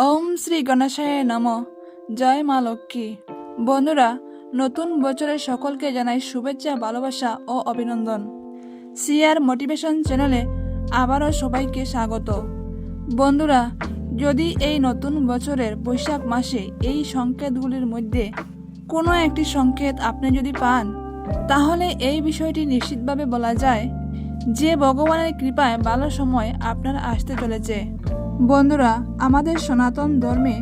ওম শ্রী গণেশায় নম। জয় মা লক্ষ্মী। বন্ধুরা, নতুন বছরের সকলকে জানাই শুভেচ্ছা, ভালোবাসা ও অভিনন্দন। সিআর মোটিভেশন চ্যানেলে আবারও সবাইকে স্বাগত। বন্ধুরা, যদি এই নতুন বছরের বৈশাখ মাসে এই সংকেতগুলির মধ্যে কোনো একটি সংকেত আপনি যদি পান, তাহলে এই বিষয়টি নিশ্চিতভাবে বলা যায় যে ভগবানের কৃপায় ভালো সময় আপনার আসতে চলেছে। বন্ধুরা, আমাদের সনাতন ধর্মে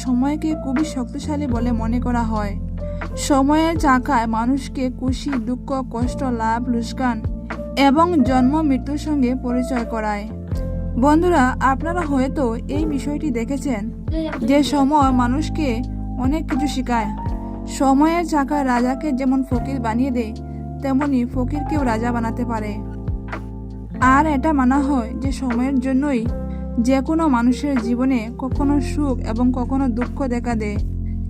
সময়কে খুবই শক্তিশালী বলে মনে করা হয়। সময়ের চাকায় মানুষকে খুশি, দুঃখ, কষ্ট, লাভ, লোকসান এবং জন্ম মৃত্যুর সঙ্গে পরিচয় করায়। বন্ধুরা, আপনারা হয়তো এই বিষয়টি দেখেছেন যে সময় মানুষকে অনেক কিছু শেখায়। সময়ের চাকায় রাজাকে যেমন ফকির বানিয়ে দেয়, তেমনি ফকিরকেও রাজা বানাতে পারে। আর এটা মানা হয় যে সময়ের জন্যই যে কোনো মানুষের জীবনে কখনো সুখ এবং কখনো দুঃখ দেখা দেয়।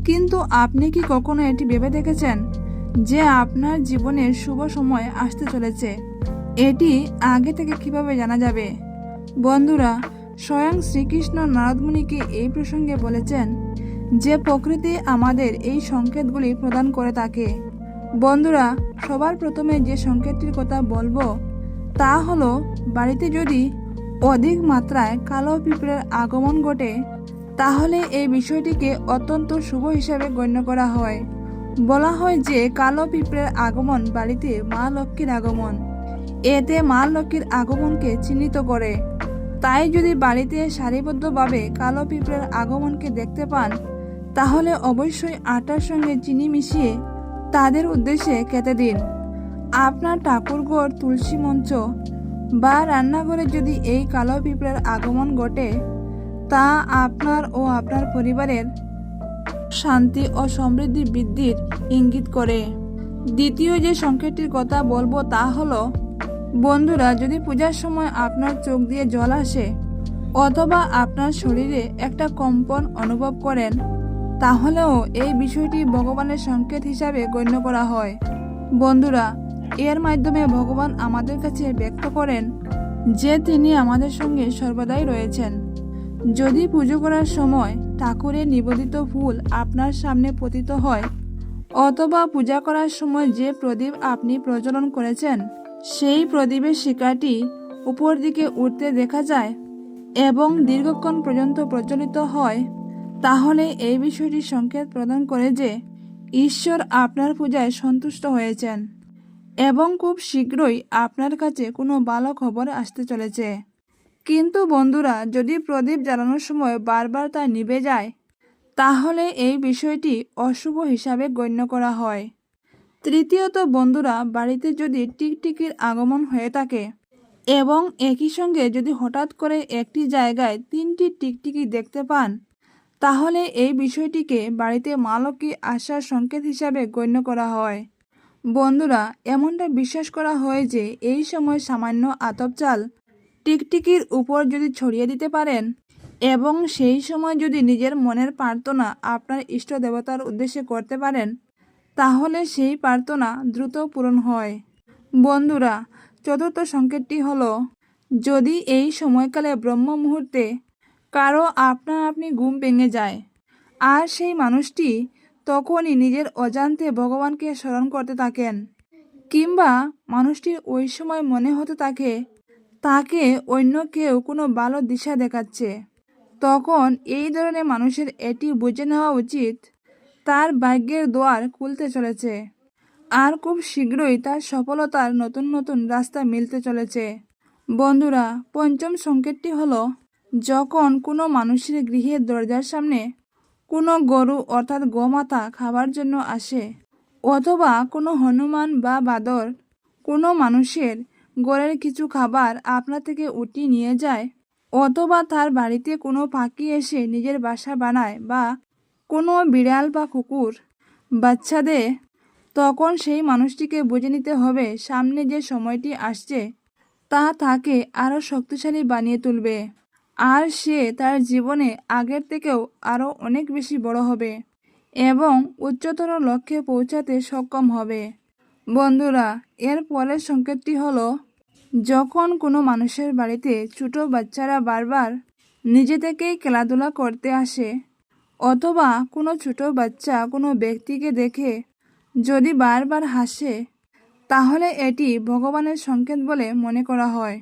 কিন্তু আপনি কি কখনো এটি ভেবে দেখেছেন যে আপনার জীবনের শুভ সময় আসতে চলেছে? এটি আগে থেকে কিভাবে জানা যাবে? বন্ধুরা, স্বয়ং শ্রীকৃষ্ণ নারদমুনিকে এই প্রসঙ্গে বলেছেন যে প্রকৃতি আমাদের এই সংকেতগুলি প্রদান করে থাকে। বন্ধুরা, সবার প্রথমে যে সংকেতটির কথা বলবো তা হলো, বাড়িতে যদি অধিক মাত্রায় কালো পিঁপড়ের আগমন ঘটে, তাহলে এই বিষয়টিকে অত্যন্ত শুভ হিসাবে গণ্য করা হয়। বলা হয় যে কালো পিঁপড়ের আগমন বাড়িতে মা লক্ষ্মীর আগমন। এতে মা লক্ষ্মীর আগমনকে চিহ্নিত করে। তাই যদি বাড়িতে সারিবদ্ধভাবে কালো পিঁপড়ের আগমনকে দেখতে পান, তাহলে অবশ্যই আটার সঙ্গে চিনি মিশিয়ে তাদের উদ্দেশ্যে খেতে দিন। আপনার ঠাকুরঘর, তুলসী মঞ্চ বা রান্নাঘরে যদি এই কালো পিঁপড়ের আগমন ঘটে, তা আপনার ও আপনার পরিবারের শান্তি ও সমৃদ্ধি বৃদ্ধির ইঙ্গিত করে। দ্বিতীয় যে সংকেতটির কথা বলবো তা হলো, বন্ধুরা, যদি পূজার সময় আপনার চোখ দিয়ে জল আসে অথবা আপনার শরীরে একটা কম্পন অনুভব করেন, তাহলেও এই বিষয়টি ভগবানের সংকেত হিসাবে গণ্য করা হয়। বন্ধুরা, এর মাধ্যমে ভগবান আমাদের কাছে ব্যক্ত করেন যে তিনি আমাদের সঙ্গে সর্বদাই রয়েছেন। যদি পুজো করার সময় ঠাকুরের নিবেদিত ফুল আপনার সামনে পতিত হয় অথবা পূজা করার সময় যে প্রদীপ আপনি প্রজ্বলন করেছেন সেই প্রদীপের শিখাটি উপর দিকে উঠতে দেখা যায় এবং দীর্ঘক্ষণ পর্যন্ত প্রজ্বলিত হয়, তাহলে এই বিষয়টি সংকেত প্রদান করে যে ঈশ্বর আপনার পূজায় সন্তুষ্ট হয়েছেন এবং খুব শীঘ্রই আপনার কাছে কোনো ভালো খবর আসতে চলেছে। কিন্তু বন্ধুরা, যদি প্রদীপ জ্বালানোর সময় বারবার তা নিভে যায়, তাহলে এই বিষয়টি অশুভ হিসাবে গণ্য করা হয়। তৃতীয়ত বন্ধুরা, বাড়িতে যদি টিকটিকির আগমন হয়ে থাকে এবং একই সঙ্গে যদি হঠাৎ করে একটি জায়গায় 3টি টিকটিকি দেখতে পান, তাহলে এই বিষয়টিকে বাড়িতে মা লক্ষ্মী আসার সংকেত হিসাবে গণ্য করা হয়। বন্ধুরা, এমনটা বিশ্বাস করা হয় যে এই সময় সামান্য আতপ চাল টিকটিকির উপর যদি ছড়িয়ে দিতে পারেন এবং সেই সময় যদি নিজের মনের প্রার্থনা আপনার ইষ্ট দেবতার উদ্দেশ্যে করতে পারেন, তাহলে সেই প্রার্থনা দ্রুত পূরণ হয়। বন্ধুরা, চতুর্থ সংকেতটি হলো, যদি এই সময়কালে ব্রহ্ম মুহূর্তে কারো আপনি ঘুম ভেঙে যায় আর সেই মানুষটি তখনই নিজের অজান্তে ভগবানকে স্মরণ করতে থাকেন, কিংবা মানুষটির ওই সময় মনে হতে থাকে তাকে অন্য কেউ কোনো ভালো দিশা দেখাচ্ছে, তখন এই ধরনের মানুষের এটি বুঝে নেওয়া উচিত তার ভাগ্যের দুয়ার খুলতে চলেছে আর খুব শীঘ্রই তার সফলতার নতুন নতুন রাস্তা মিলতে চলেছে। বন্ধুরা, পঞ্চম সংকেতটি হলো, যখন কোনো মানুষের গৃহের দরজার সামনে কোনো গরু অর্থাৎ গোমাতা খাবার জন্য আসে অথবা কোনো হনুমান বা বাদর কোনো মানুষের ঘরের কিছু খাবার আপনার থেকে উঠিয়ে নিয়ে যায় অথবা তার বাড়িতে কোনো পাখি এসে নিজের বাসা বানায় বা কোনো বিড়াল বা কুকুর বাচ্চা দেয়, তখন সেই মানুষটিকে বুঝে নিতে হবে সামনে যে সময়টি আসছে তা তাকে আরও শক্তিশালী বানিয়ে তুলবে আর সে তার জীবনে আগের থেকেও আরও অনেক বেশি বড় হবে এবং উচ্চতর লক্ষ্যে পৌঁছাতে সক্ষম হবে। বন্ধুরা, এর পরের সংকেতটি হলো, যখন কোনো মানুষের বাড়িতে ছোট বাচ্চারা বারবার নিজে থেকেই খেলাধুলা করতে আসে, অথবা কোনো ছোট বাচ্চা কোনো ব্যক্তিকে দেখে যদি বারবার হাসে, তাহলে এটি ভগবানের সংকেত বলে মনে করা হয়।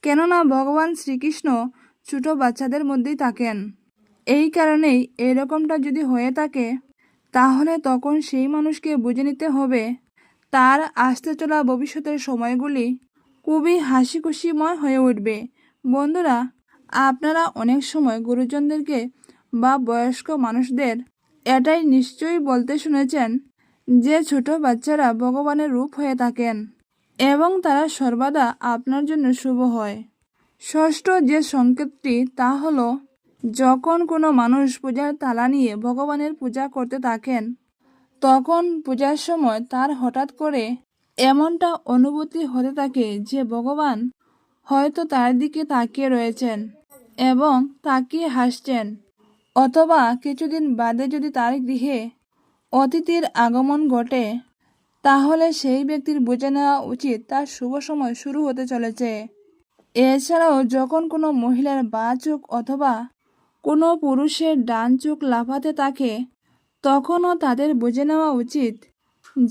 কেননা ভগবান শ্রীকৃষ্ণ ছোট বাচ্চাদের মধ্যেই থাকেন। এই কারণেই এরকমটা যদি হয়ে থাকে, তাহলে তখন সেই মানুষকে বুঝে নিতে হবে তার আসতে চলা ভবিষ্যতের সময়গুলি খুবই হাসি খুশিময় হয়ে উঠবে। বন্ধুরা, আপনারা অনেক সময় গুরুজনদেরকে বা বয়স্ক মানুষদের এটাই নিশ্চয়ই বলতে শুনেছেন যে ছোট বাচ্চারা ভগবানের রূপ হয়ে থাকেন এবং তারা সর্বদা আপনার জন্য শুভ হয়। ষষ্ঠ যে সংকেতটি তা হলো, যখন কোনো মানুষ পূজার থালা নিয়ে ভগবানের পূজা করতে থাকেন, তখন পূজার সময় তার হঠাৎ করে এমনটা অনুভূতি হতে থাকে যে ভগবান হয়তো তার দিকে তাকিয়ে রয়েছেন এবং তাকিয়ে হাসছেন, অথবা কিছুদিন বাদে যদি তার গৃহে অতিথির আগমন ঘটে, তাহলে সেই ব্যক্তির বুঝে নেওয়া উচিত তার শুভ সময় শুরু হতে চলেছে। এছাড়াও যখন কোনো মহিলার বাঁ চোখ অথবা কোনো পুরুষের ডান চোখ লাফাতে থাকে, তখনও তাদের বুঝে নেওয়া উচিত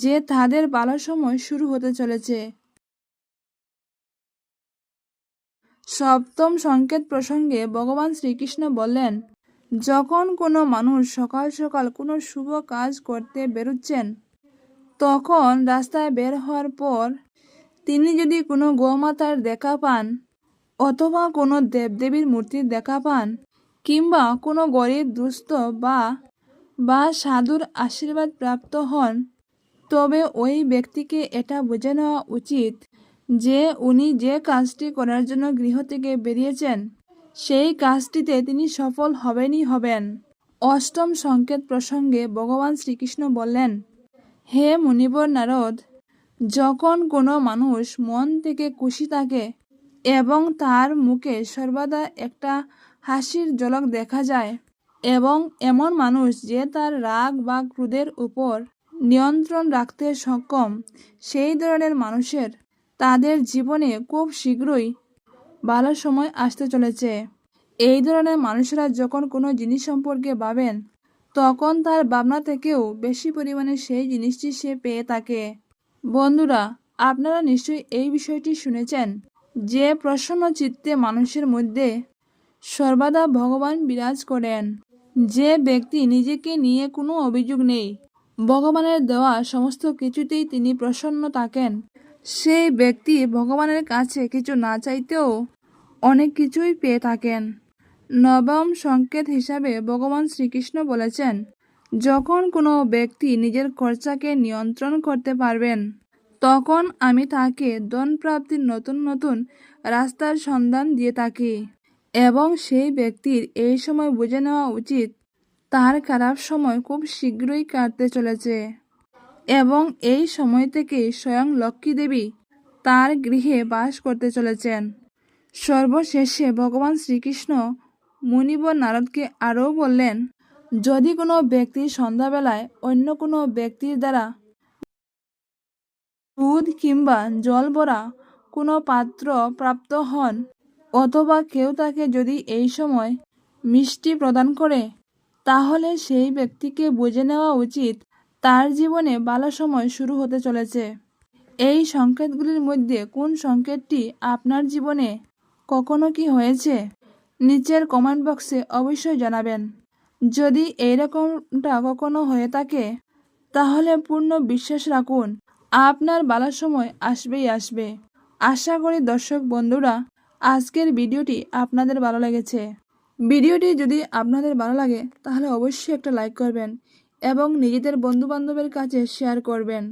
যে তাদের ভালো সময় শুরু হতে চলেছে। সপ্তম সংকেত প্রসঙ্গে ভগবান শ্রীকৃষ্ণ বললেন, যখন কোনো মানুষ সকাল সকাল কোনো শুভ কাজ করতে বেরোচ্ছেন, তখন রাস্তায় বের হওয়ার পর তিনি যদি কোনো গোমাতার দেখা পান, অথবা কোনো দেবদেবীর মূর্তির দেখা পান, কিংবা কোনো গরিব দুস্থ বা সাধুর আশীর্বাদ প্রাপ্ত হন, তবে ওই ব্যক্তিকে এটা বুঝে নেওয়া উচিত যে উনি যে কাজটি করার জন্য গৃহ থেকে বেরিয়েছেন, সেই কাজটিতে তিনি সফল হবেনই হবেন। অষ্টম সংকেত প্রসঙ্গে ভগবান শ্রীকৃষ্ণ বললেন, হে মুনিবর নারদ, যখন কোনো মানুষ মন থেকে খুশি থাকে এবং তার মুখে সর্বদা একটা হাসির ঝলক দেখা যায়, এবং এমন মানুষ যে তার রাগ বা ক্রোধের উপর নিয়ন্ত্রণ রাখতে সক্ষম, সেই ধরনের মানুষের তাদের জীবনে খুব শীঘ্রই ভালো সময় আসতে চলেছে। এই ধরনের মানুষরা যখন কোনো জিনিস সম্পর্কে ভাবেন, তখন তার ভাবনা থেকেও বেশি পরিমাণে সেই জিনিসটি সে পেয়ে থাকে। বন্ধুরা, আপনারা নিশ্চয়ই এই বিষয়টি শুনেছেন যে প্রসন্ন চিত্তে মানুষের মধ্যে সর্বদা ভগবান বিরাজ করেন। যে ব্যক্তি নিজেকে নিয়ে কোনো অভিযোগ নেই, ভগবানের দেওয়া সমস্ত কিছুতেই তিনি প্রসন্ন থাকেন, সেই ব্যক্তি ভগবানের কাছে কিছু না চাইতেও অনেক কিছুই পেয়ে থাকেন। নবম সংকেত হিসাবে ভগবান শ্রীকৃষ্ণ বলেছেন, যখন কোনো ব্যক্তি নিজের খরচাকে নিয়ন্ত্রণ করতে পারবেন, তখন আমি তাকে ধন প্রাপ্তির নতুন নতুন রাস্তার সন্ধান দিয়ে থাকি, এবং সেই ব্যক্তির এই সময় বুঝে নেওয়া উচিত তার খারাপ সময় খুব শীঘ্রই কাটতে চলেছে, এবং এই সময় থেকে স্বয়ং লক্ষ্মী দেবী তার গৃহে বাস করতে চলেছেন। সর্বশেষে ভগবান শ্রীকৃষ্ণ মুনিবর নারদকে আরও বললেন, যদি কোনো ব্যক্তি সন্ধ্যাবেলায় অন্য কোনো ব্যক্তির দ্বারা দুধ কিংবা জল ভরা কোনো পাত্র প্রাপ্ত হন, অথবা কেউ তাকে যদি এই সময় মিষ্টি প্রদান করে, তাহলে সেই ব্যক্তিকে বুঝে নেওয়া উচিত তার জীবনে ভালো সময় শুরু হতে চলেছে। এই সংকেতগুলির মধ্যে কোন সংকেতটি আপনার জীবনে কখনো কি হয়েছে, নিচের কমেন্ট বক্সে অবশ্যই জানাবেন। যদি এইরকমটা কখনো হয়ে থাকে, তাহলে পূর্ণ বিশ্বাস রাখুন আপনার ভালো সময় আসবেই আসবে। আশা করি দর্শক বন্ধুরা, আজকের ভিডিওটি আপনাদের ভালো লেগেছে। ভিডিওটি যদি আপনাদের ভালো লাগে তাহলে অবশ্যই একটা লাইক করবেন এবং নিজেদের বন্ধুবান্ধবের কাছে শেয়ার করবেন।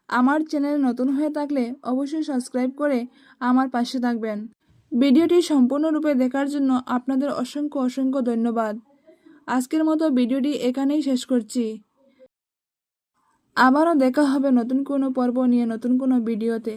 আমার চ্যানেলে নতুন হয়ে থাকলে অবশ্যই সাবস্ক্রাইব করে আমার পাশে থাকবেন। ভিডিওটি সম্পূর্ণরূপে দেখার জন্য আপনাদের অসংখ্য অসংখ্য ধন্যবাদ। আজকের মতো ভিডিওটি এখানেই শেষ করছি। আবারও দেখা হবে নতুন কোনো পর্ব নিয়ে, নতুন কোনো ভিডিওতে।